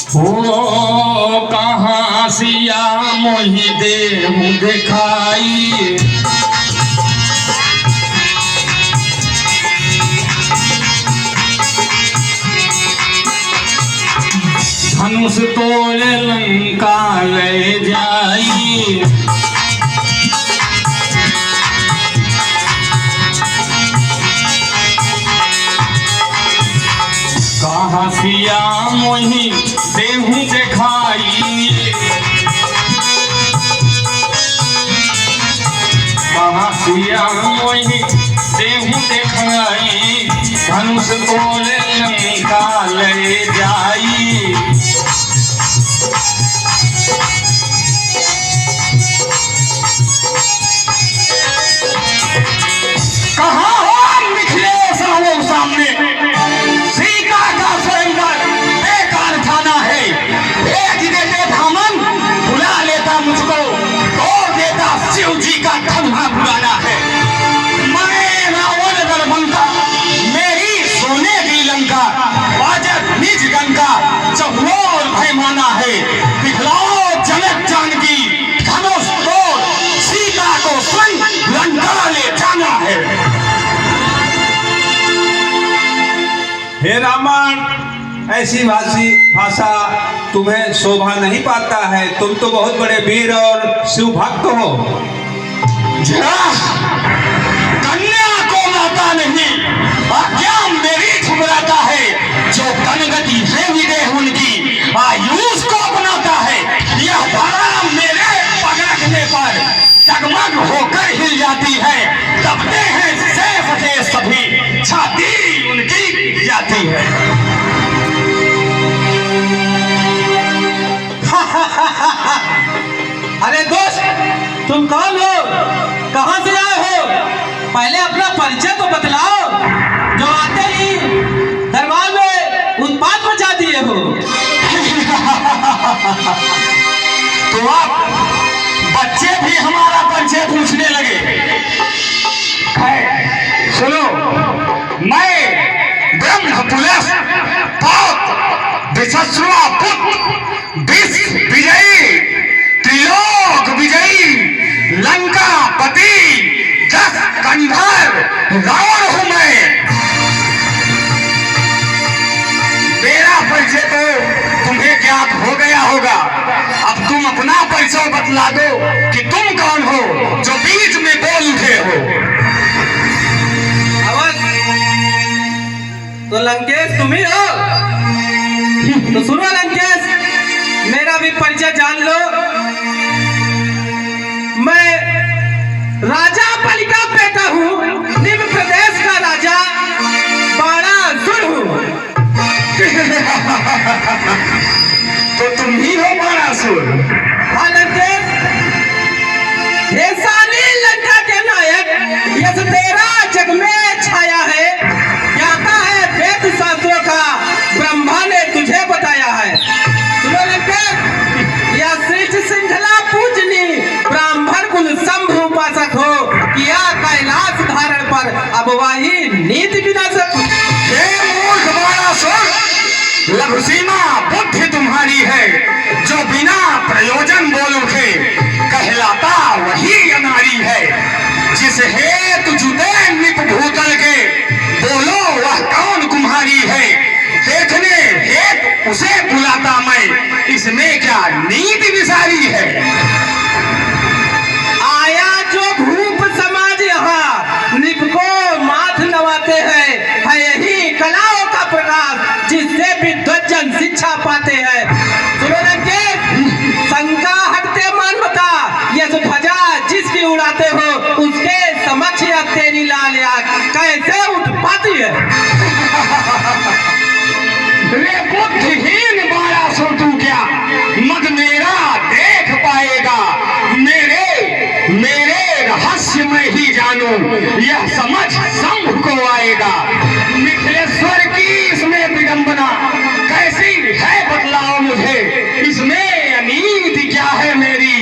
ओ कहाँ सिया मोहि देहु दिखाई, धनुष तोड़ लंका ले जाई। कहाँ सिया मोहि देहु दिखाई, कहाँ सिया मोहि देहु दिखाई, धनुष तोड़ लंका ले जाई। कहाँ हो मिथिलेश रहो सामने, सीता का स्वयंवर बेकार खाना है। भेज देते धामन, बुला लेता मुझको, तोड़ देता शिव जी का खंभा पुराना है। मैं रावण दरभंगा, मेरी सोने की लंका, बाजत निज गंगा, चहुओर भयमाना है। दिखलाओ जनक जानकी, धनुष तोड़, सीता को स्वयं लंका ले जाना है। हे रावण, ऐसी भाषा तुम्हें शोभा नहीं पाता है। तुम तो बहुत बड़े वीर और शिव भक्त हो। कन्या को माता नहीं, आज्ञा मेरी ठुकराता है। जो कनगति है विदेह उनकी, आयुष को अपनाता है। यह धारा मेरे पग रखने पर डगमग होकर हिल जाती है। दबते हैं सैफ से सभी, छाती उनकी जाती है। अरे दोस्त, तुम कौन हो, कहां से आए हो? पहले अपना परिचय तो बतलाओ। जो आते ही दरबार में उत्पात मचा दिए हो। तो आप बच्चे भी हमारा परिचय पूछने लगे। सुनो, मैं ब्रह्म पुलस विश्वा पुत्र विजयी, त्रिलोक विजयी, लंका पति, 10 कंधर रावण हूं मैं। मेरा परिचय तो तुम्हें ज्ञात हो गया होगा। अब तुम अपना परिचय बतला दो कि तुम कौन हो जो बीच में बोल उठे हो। तो लंकेश तुम ही हो? तो सुनो लंकेश, मेरा भी परिचय जान लो। मैं राजा बलि का बेटा हूँ, निम्न प्रदेश का राजा बाणासुर हूँ। तो तुम ही हो बाणासुर? हाँ लंकेश, हे साली लंका के नायक, यह तेरा जग में छाया है। ज्ञाता है वेद शास्त्रों का, ब्रह्मा ने तुझे बताया है। सुनो लंकेश, यह सृष्टि श्रृंखला पूजनी, ब्राह्मण कुल शंभु उपासक हो, किया कैलाश धारण पर अब वही नीति विनाशक। हे मूर्ख बाणासुर, लघु सीमा बुद्धि तुम्हारी है। जो बिना प्रयोजन बोल उठे, कहलाता वही अनारी है। जिस हेतु जुटे निप भूतल के, बोलो वह कौन कुम्हारी है। देखने हेतु उसे बुलाता मैं, इसमें क्या नीति विसारी है। आया जो भूप समाज यहाँ, निप को माथ नवाते हैं। है यही कलाओं का प्रकाश, जिससे विद्वज्जन शिक्षा पाते हैं। सुनो लंकेश, शंका हटते मान बता, यह ध्वजा जिसकी उड़ाते हो, उसके समक्ष यह तेरी लाल आग कैसे उठ पाती है। रे बुद्धिहीन बाणासुर, तू क्या मद मेरा देख पाएगा। मेरे रहस्य में ही जानू, यह समझ शंभ को आएगा। मिथिलेश्वर की इसमें विडंबना कैसी है, बतलाओ मुझे। इसमें अनीति क्या है मेरी,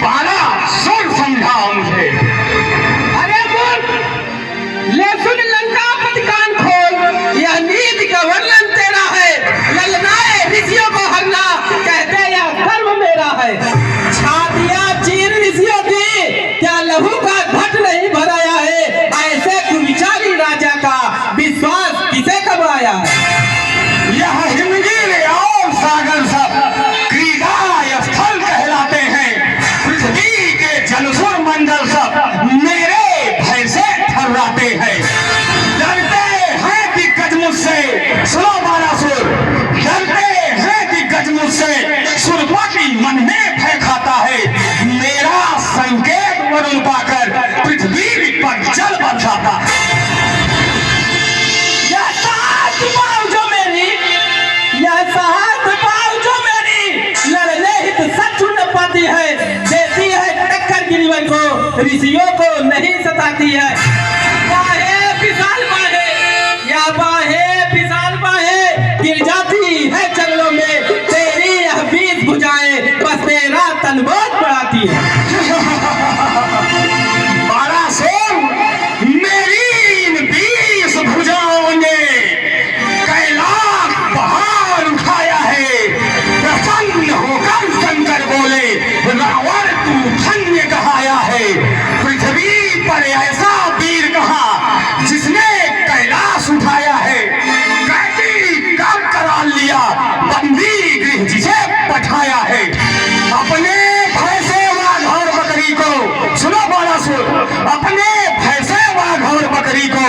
बाणासुर समझाओ मुझे। अरे बोल, ले सुन लंकापति कान खोल, यह नीति का वर्णन तेरा है। ललनाए ऋषियों को हरना, वरुण पाकर पृथ्वी पर जल बरसाता। यह सात पाँव जो मेरी, यह सात पाँव जो मेरी लड़ने हित शत्रु न पाती है, देती है टक्कर गिरिवन को, ऋषियों को नहीं सताती है। बाहें विशाल बाहें, या बाहें विशाल बाहें गिर जाती है चरणों में, तेरी यह 20 भुजाएं बस तेरा तन बहुत बढ़ाती है। बारासुर, मेरी इन 20 भुजाओं ने कैलाश पहाड़ उठाया है। प्रसन्न होकर शंकर बोले, रावण तू धन्य कहाया है। पृथ्वी पर ऐसा वीर कहा जिसने कैलाश उठाया है। कैदी काम करा लिया, बंदी गृह जिसे पठाया है। अपने भैंसे वाघ और बकरी को, सुनो बारासुर, अपने भैंसे वाघ और बकरी को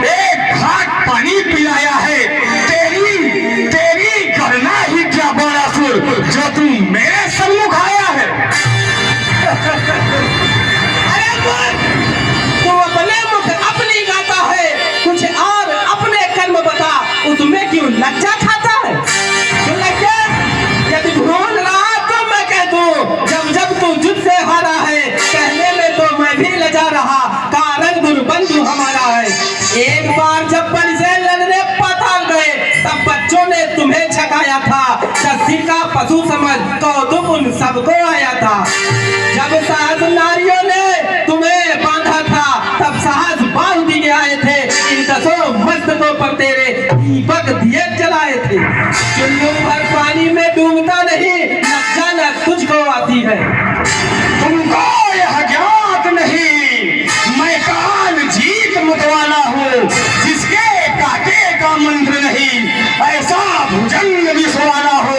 एक घाट पानी पिलाया है। तेरी करना ही क्या बारासुर, जो तू मेरे सम्मुख आया है। अरे मूर्ख, तू अपने मुख अपनी गाता है, कुछ और अपने कर्म बता, उसमें क्यों लज्जा खाता है? क्यों लज्जा? यदि भूल रहा तो मैं कह दूं, जब तू जुद से हारा है, कहने में तो मैं भी लजा रहा, कारण दुर्बंधु हमारा है। एक बार जब बन से लड़ने पाताल गए, तब बच्चों ने तुम्हें छकाया था, शस्त्र का पशु समझ कौतुक उन सबको आया था। जब साहस नारियों ने तुम्हें बांधा था, तब साहस बांध दिए आए थे, इन 10 मस्तकों पर तेरे दीपक दिए जलाए थे। चुल्लू भर पानी में डूबता नहीं, लज्जा न तुझको आती है। तुमको यह ज्ञात नहीं, मैं काल जीत मतवाला हूँ, जिसके काटे का मंत्र नहीं, ऐसा भुजंग विषवाला हो।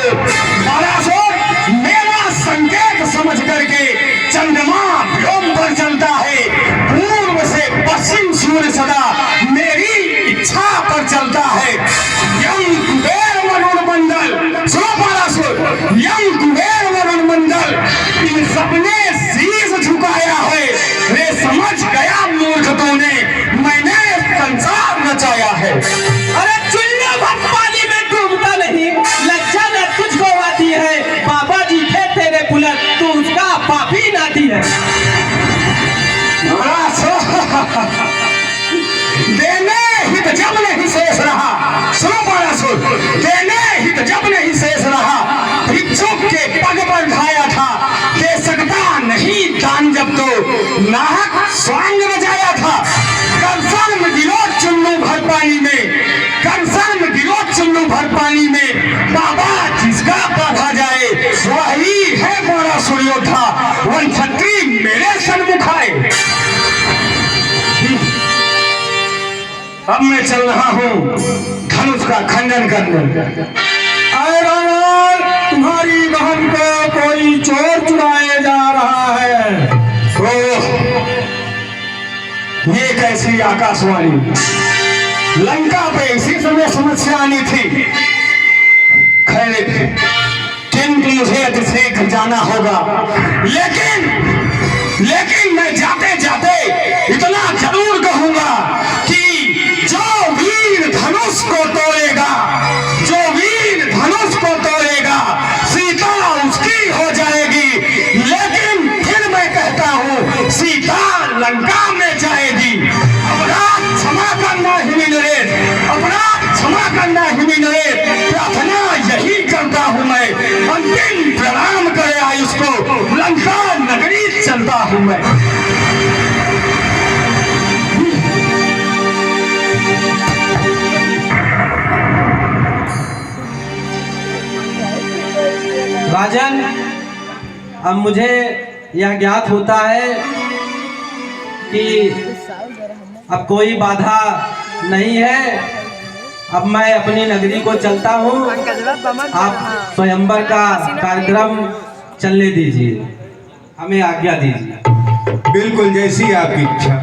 बारासुर, मेरा संकेत समझ करके चंद्रमा व्योम पर चलता है, पूर्व से पश्चिम सूर्य सदा मेरी इच्छा पर चलता है। यम कुबेर वरुण मंडल, सुनो बारासुर, यम कुबेर वरुण मंडल इन सबने शीश झुकाया है। रे समझ गया मूर्ख तूने, मैंने संसार रचाया है। अरे चुल्लू भर पानी में डूबता नहीं, लज्जा न तुझको आती है। बाबा जी थे तेरे बुलंद, तू उसका पापी नाती है। देने हित जब नहीं शेष रहा, सुनो बारासुर, देने हित जब नहीं शेष रहा, भिक्षुक के पग पर ढाया था, दे सकता नहीं दान जब तो नाहक स्वांग रचाया था। कंसन में गिरो चुन्नू भर पानी में, कंसन में गिरो चुन्नू भर पानी में, बाबा जिसका बाधा जाए वही है बारासुर योद्धा, वन छत्री मेरे सन्मुख आए। अब मैं चल रहा हूँ धनुष का खंडन करने। अरे रावण, तुम्हारी बहन को कोई चोर चुराए जा रहा है। ओह, ये कैसी आकाशवाणी, लंका पे इसी समय समस्या आनी थी। खैर, किंतु मुझे अतिशीघ्र जाना होगा, लेकिन मैं जाते जाते इतना जरूर कहूंगा कि जो वीर धनुष को तोड़ेगा, जो वीर धनुष को तोड़ेगा, सीता उसकी हो जाएगी। लेकिन फिर मैं कहता हूँ, सीता लंका में जाएगी। अपराध क्षमा करना हिमी नरेश, अपराध क्षमा करना हिमी नरेश, प्रार्थना यही करता हूँ मैं। अंतिम प्रणाम करे आयुष को, लंका नगरी चलता हूँ मैं। राजन, अब मुझे यह ज्ञात होता है कि अब कोई बाधा नहीं है। अब मैं अपनी नगरी को चलता हूँ, आप स्वयंवर का कार्यक्रम चलने दीजिए, हमें आज्ञा दीजिए। बिल्कुल जैसी आपकी इच्छा।